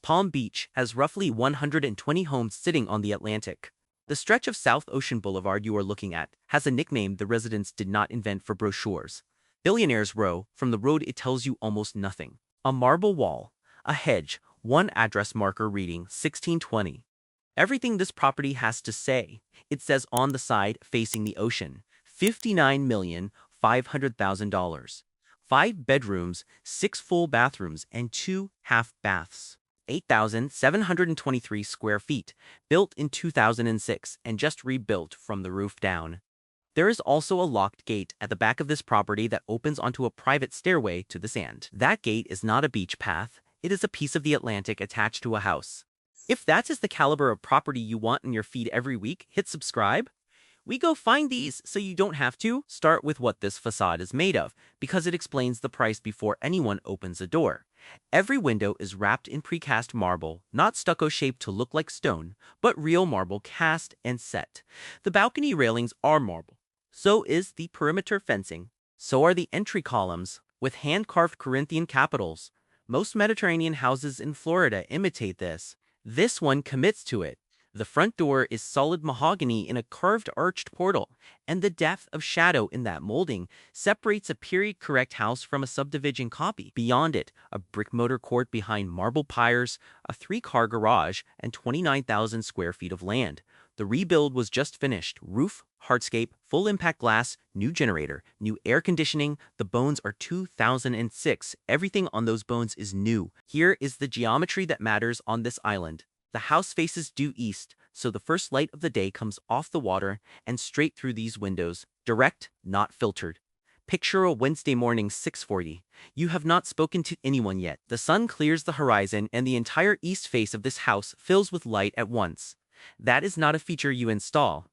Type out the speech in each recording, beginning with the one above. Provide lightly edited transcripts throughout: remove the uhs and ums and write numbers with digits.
Palm Beach has roughly 120 homes sitting on the Atlantic. The stretch of South Ocean Boulevard you are looking at has a nickname the residents did not invent for brochures. Billionaires Row. From the road it tells you almost nothing. A marble wall, a hedge, one address marker reading 1620. Everything this property has to say. It says on the side facing the ocean, $59,500,000. 5 bedrooms, 6 full bathrooms, and 2 half baths. 8,723 square feet, built in 2006 and just rebuilt from the roof down. There is also a locked gate at the back of this property that opens onto a private stairway to the sand. That gate is not a beach path, it is a piece of the Atlantic attached to a house. If that is the caliber of property you want in your feed every week, hit subscribe. We go find these so you don't have to. Start with what this facade is made of, because it explains the price before anyone opens a door. Every window is wrapped in precast marble, not stucco shaped to look like stone, but real marble cast and set. The balcony railings are marble. So is the perimeter fencing. So are the entry columns, with hand-carved Corinthian capitals. Most Mediterranean houses in Florida imitate this. This one commits to it. The front door is solid mahogany in a carved arched portal, and the depth of shadow in that molding separates a period-correct house from a subdivision copy. Beyond it, a brick motor court behind marble piers, a 3-car garage, and 29,000 square feet of land. The rebuild was just finished. Roof, hardscape, full impact glass, new generator, new air conditioning. The bones are 2006. Everything on those bones is new. Here is the geometry that matters on this island. The house faces due east, so the first light of the day comes off the water and straight through these windows, direct, not filtered. Picture a Wednesday morning 6:40. You have not spoken to anyone yet. The sun clears the horizon and the entire east face of this house fills with light at once. That is not a feature you install.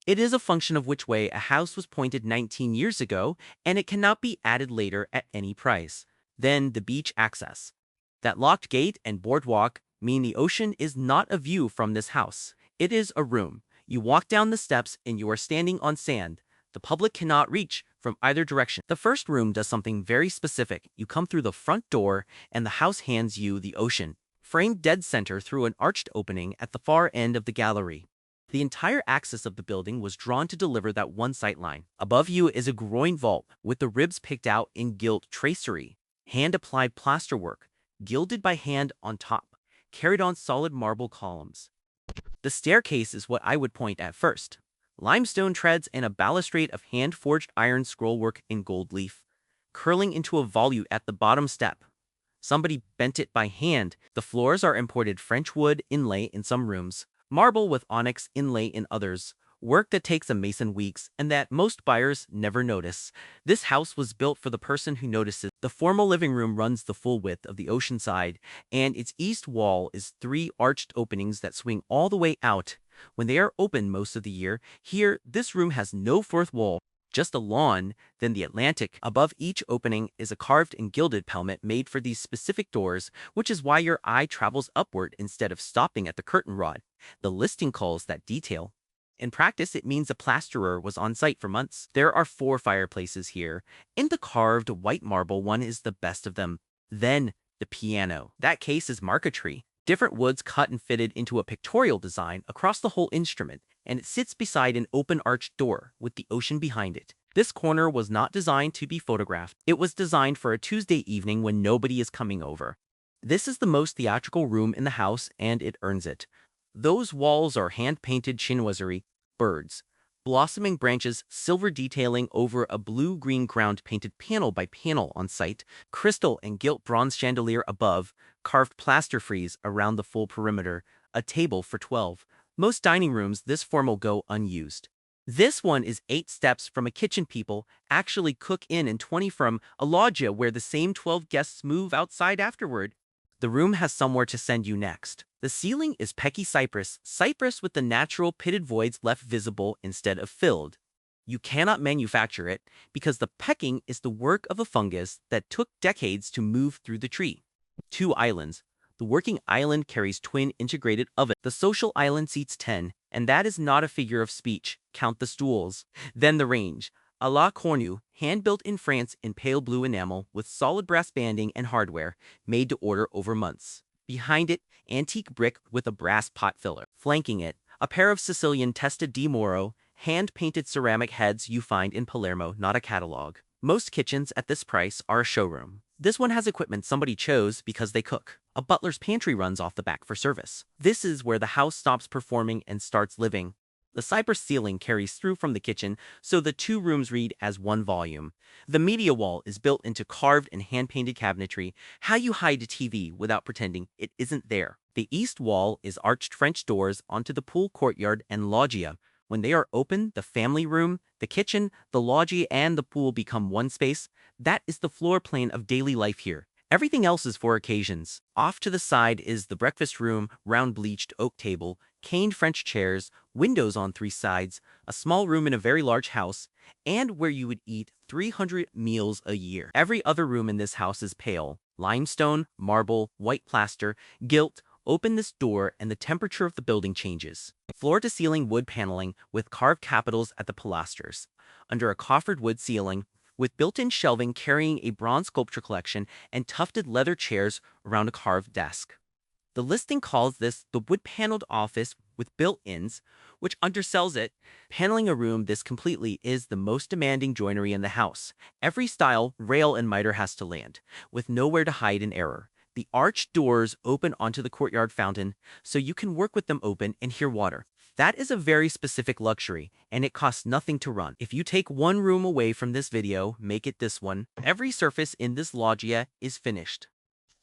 It is a function of which way a house was pointed 19 years ago, and it cannot be added later at any price. Then the beach access. That locked gate and boardwalk mean the ocean is not a view from this house. It is a room. You walk down the steps and you are standing on sand. The public cannot reach from either direction. The first room does something very specific. You come through the front door and the house hands you the ocean, framed dead center through an arched opening at the far end of the gallery. The entire axis of the building was drawn to deliver that one sight line. Above you is a groin vault with the ribs picked out in gilt tracery, hand-applied plasterwork, gilded by hand on top, carried on solid marble columns. The staircase is what I would point at first. Limestone treads and a balustrade of hand-forged iron scrollwork in gold leaf, curling into a volute at the bottom step. Somebody bent it by hand. The floors are imported French wood inlay in some rooms, marble with onyx inlay in others, work that takes a mason weeks and that most buyers never notice. This house was built for the person who notices. The formal living room runs the full width of the ocean side, and its east wall is 3 arched openings that swing all the way out. When they are open most of the year, here, this room has no fourth wall, just a lawn, then the Atlantic. Above each opening is a carved and gilded pelmet made for these specific doors, which is why your eye travels upward instead of stopping at the curtain rod. The listing calls that detail. In practice, it means a plasterer was on site for months. There are 4 fireplaces here, and the carved white marble one is the best of them. Then, the piano. That case is marquetry. Different woods cut and fitted into a pictorial design across the whole instrument, and it sits beside an open arched door with the ocean behind it. This corner was not designed to be photographed. It was designed for a Tuesday evening when nobody is coming over. This is the most theatrical room in the house, and it earns it. Those walls are hand-painted chinoiserie, birds, blossoming branches, silver detailing over a blue-green ground painted panel by panel on site, crystal and gilt bronze chandelier above, carved plaster frieze around the full perimeter, a table for 12. Most dining rooms this formal go unused. This one is 8 steps from a kitchen people actually cook in and 20 from a loggia where the same 12 guests move outside afterward. The room has somewhere to send you next. The ceiling is pecky cypress with the natural pitted voids left visible instead of filled. You cannot manufacture it because the pecking is the work of a fungus that took decades to move through the tree. 2 islands. The working island carries twin integrated ovens. The social island seats 10, and that is not a figure of speech. Count the stools. Then the range. A la Cornue, hand-built in France in pale blue enamel with solid brass banding and hardware, made to order over months. Behind it antique brick with a brass pot filler. Flanking it, a pair of Sicilian Testa di Moro, hand-painted ceramic heads you find in Palermo, not a catalog. Most kitchens at this price are a showroom. This one has equipment somebody chose because they cook. A butler's pantry runs off the back for service. This is where the house stops performing and starts living. The cypress ceiling carries through from the kitchen, so the two rooms read as one volume. The media wall is built into carved and hand-painted cabinetry. How you hide a TV without pretending it isn't there. The east wall is arched French doors onto the pool courtyard and loggia. When they are open, the family room, the kitchen, the loggia, and the pool become one space. That is the floor plan of daily life here. Everything else is for occasions. Off to the side is the breakfast room, round bleached oak table, caned French chairs, windows on three sides, a small room in a very large house, and where you would eat 300 meals a year. Every other room in this house is pale. Limestone, marble, white plaster, gilt. Open this door and the temperature of the building changes. Floor-to-ceiling wood paneling with carved capitals at the pilasters. Under a coffered wood ceiling, with built-in shelving carrying a bronze sculpture collection and tufted leather chairs around a carved desk. The listing calls this the wood-paneled office with built-ins, which undersells it. Paneling a room this completely is the most demanding joinery in the house. Every style, rail, and miter has to land, with nowhere to hide an error. The arched doors open onto the courtyard fountain, so you can work with them open and hear water. That is a very specific luxury, and it costs nothing to run. If you take one room away from this video, make it this one. Every surface in this loggia is finished.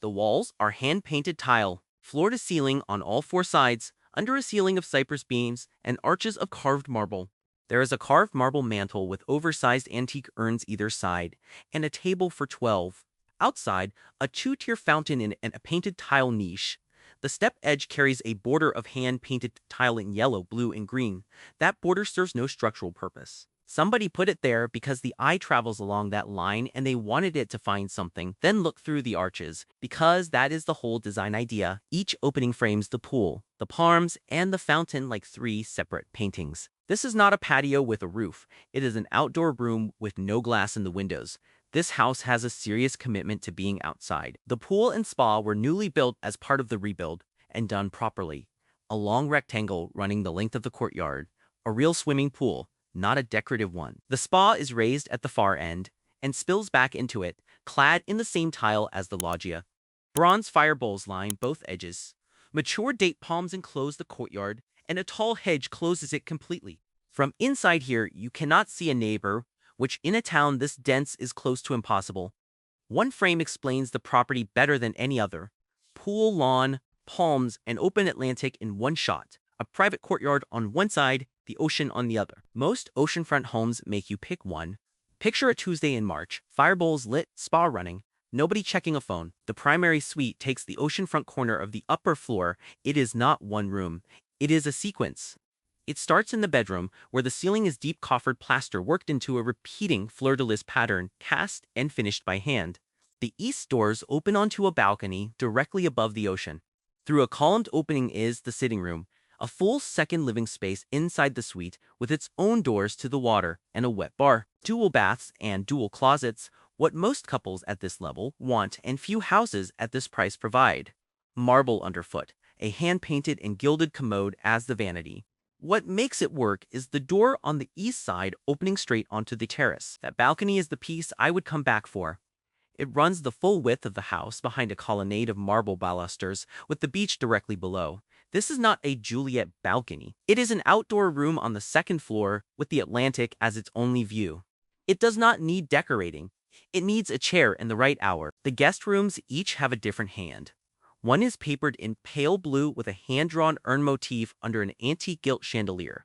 The walls are hand-painted tile, floor to ceiling on all four sides, under a ceiling of cypress beams and arches of carved marble. There is a carved marble mantel with oversized antique urns either side, and a table for 12. Outside, a two-tier fountain in a painted tile niche. The step edge carries a border of hand-painted tile in yellow, blue, and green. That border serves no structural purpose. Somebody put it there because the eye travels along that line and they wanted it to find something, then look through the arches, because that is the whole design idea. Each opening frames the pool, the palms, and the fountain like three separate paintings. This is not a patio with a roof. It is an outdoor room with no glass in the windows. This house has a serious commitment to being outside. The pool and spa were newly built as part of the rebuild, and done properly. A long rectangle running the length of the courtyard. A real swimming pool, not a decorative one. The spa is raised at the far end, and spills back into it, clad in the same tile as the loggia. Bronze fire bowls line both edges. Mature date palms enclose the courtyard, and a tall hedge closes it completely. From inside here, you cannot see a neighbor, which in a town this dense is close to impossible. One frame explains the property better than any other. Pool, lawn, palms, and open Atlantic in one shot. A private courtyard on one side, the ocean on the other. Most oceanfront homes make you pick one. Picture a Tuesday in March, fire bowls lit, spa running, nobody checking a phone. The primary suite takes the oceanfront corner of the upper floor. It is not one room. It is a sequence. It starts in the bedroom, where the ceiling is deep coffered plaster worked into a repeating fleur-de-lis pattern, cast and finished by hand. The east doors open onto a balcony directly above the ocean. Through a columned opening is the sitting room, a full second living space inside the suite with its own doors to the water and a wet bar. Dual baths and dual closets, what most couples at this level want and few houses at this price provide. Marble underfoot, a hand-painted and gilded commode as the vanity. What makes it work is the door on the east side opening straight onto the terrace. That balcony is the piece I would come back for. It runs the full width of the house behind a colonnade of marble balusters with the beach directly below. This is not a Juliet balcony. It is an outdoor room on the second floor with the Atlantic as its only view. It does not need decorating. It needs a chair in the right hour. The guest rooms each have a different hand. One is papered in pale blue with a hand-drawn urn motif under an antique gilt chandelier.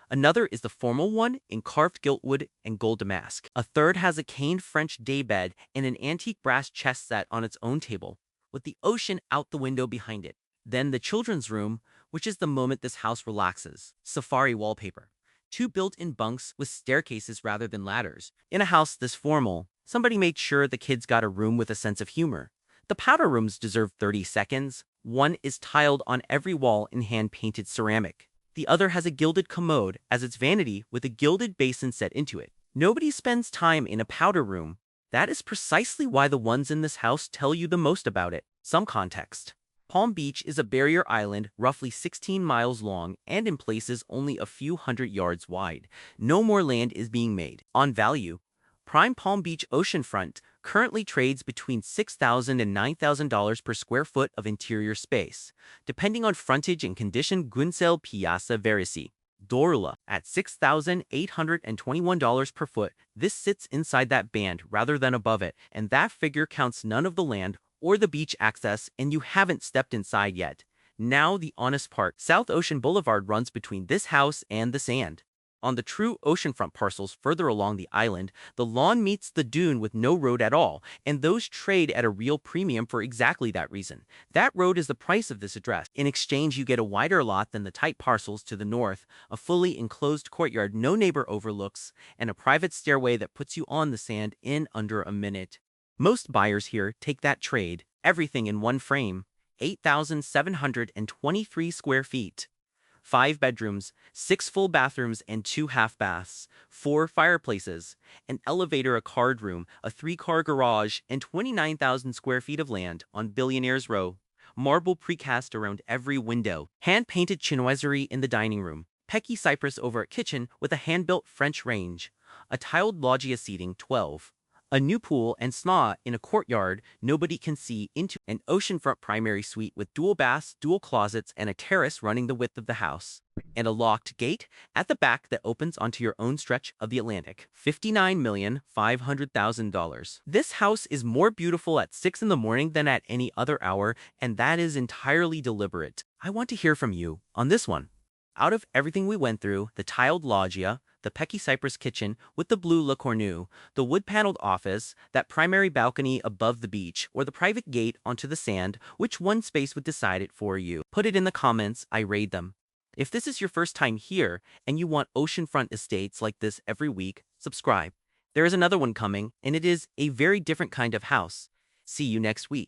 Another is the formal one in carved gilt wood and gold damask. A third has a caned French daybed and an antique brass chess set on its own table, with the ocean out the window behind it. Then the children's room, which is the moment this house relaxes. Safari wallpaper. Two built-in bunks with staircases rather than ladders. In a house this formal, somebody made sure the kids got a room with a sense of humor. The powder rooms deserve 30 seconds. One is tiled on every wall in hand-painted ceramic. The other has a gilded commode as its vanity with a gilded basin set into it. Nobody spends time in a powder room. That is precisely why the ones in this house tell you the most about it. Some context. Palm Beach is a barrier island roughly 16 miles long and in places only a few hundred yards wide. No more land is being made. On value, prime Palm Beach oceanfront currently trades between $6,000 and $9,000 per square foot of interior space, depending on frontage and condition. Guincel Piazza Verisi, Dorula at $6,821 per foot. This sits inside that band rather than above it, and that figure counts none of the land or the beach access, and you haven't stepped inside yet. Now the honest part. South Ocean Boulevard runs between this house and the sand. On the true oceanfront parcels further along the island, the lawn meets the dune with no road at all, and those trade at a real premium for exactly that reason. That road is the price of this address. In exchange, you get a wider lot than the tight parcels to the north, a fully enclosed courtyard no neighbor overlooks, and a private stairway that puts you on the sand in under a minute. Most buyers here take that trade, everything in one frame, 8,723 square feet. 5 bedrooms, 6 full bathrooms and 2 half baths, 4 fireplaces, an elevator, a card room, a 3-car garage, and 29,000 square feet of land on Billionaires Row. Marble precast around every window, hand-painted chinoiserie in the dining room, pecky cypress over a kitchen with a hand-built French range, a tiled loggia seating 12. A new pool and spa in a courtyard nobody can see into, an oceanfront primary suite with dual baths, dual closets, and a terrace running the width of the house, and a locked gate at the back that opens onto your own stretch of the Atlantic. $59,500,000. This house is more beautiful at 6 in the morning than at any other hour, and that is entirely deliberate. I want to hear from you on this one. Out of everything we went through, the tiled loggia, the pecky cypress kitchen with the blue Le Cornue, the wood-paneled office, that primary balcony above the beach, or the private gate onto the sand, which one space would decide it for you? Put it in the comments, I rate them. If this is your first time here and you want oceanfront estates like this every week, subscribe. There is another one coming, and it is a very different kind of house. See you next week.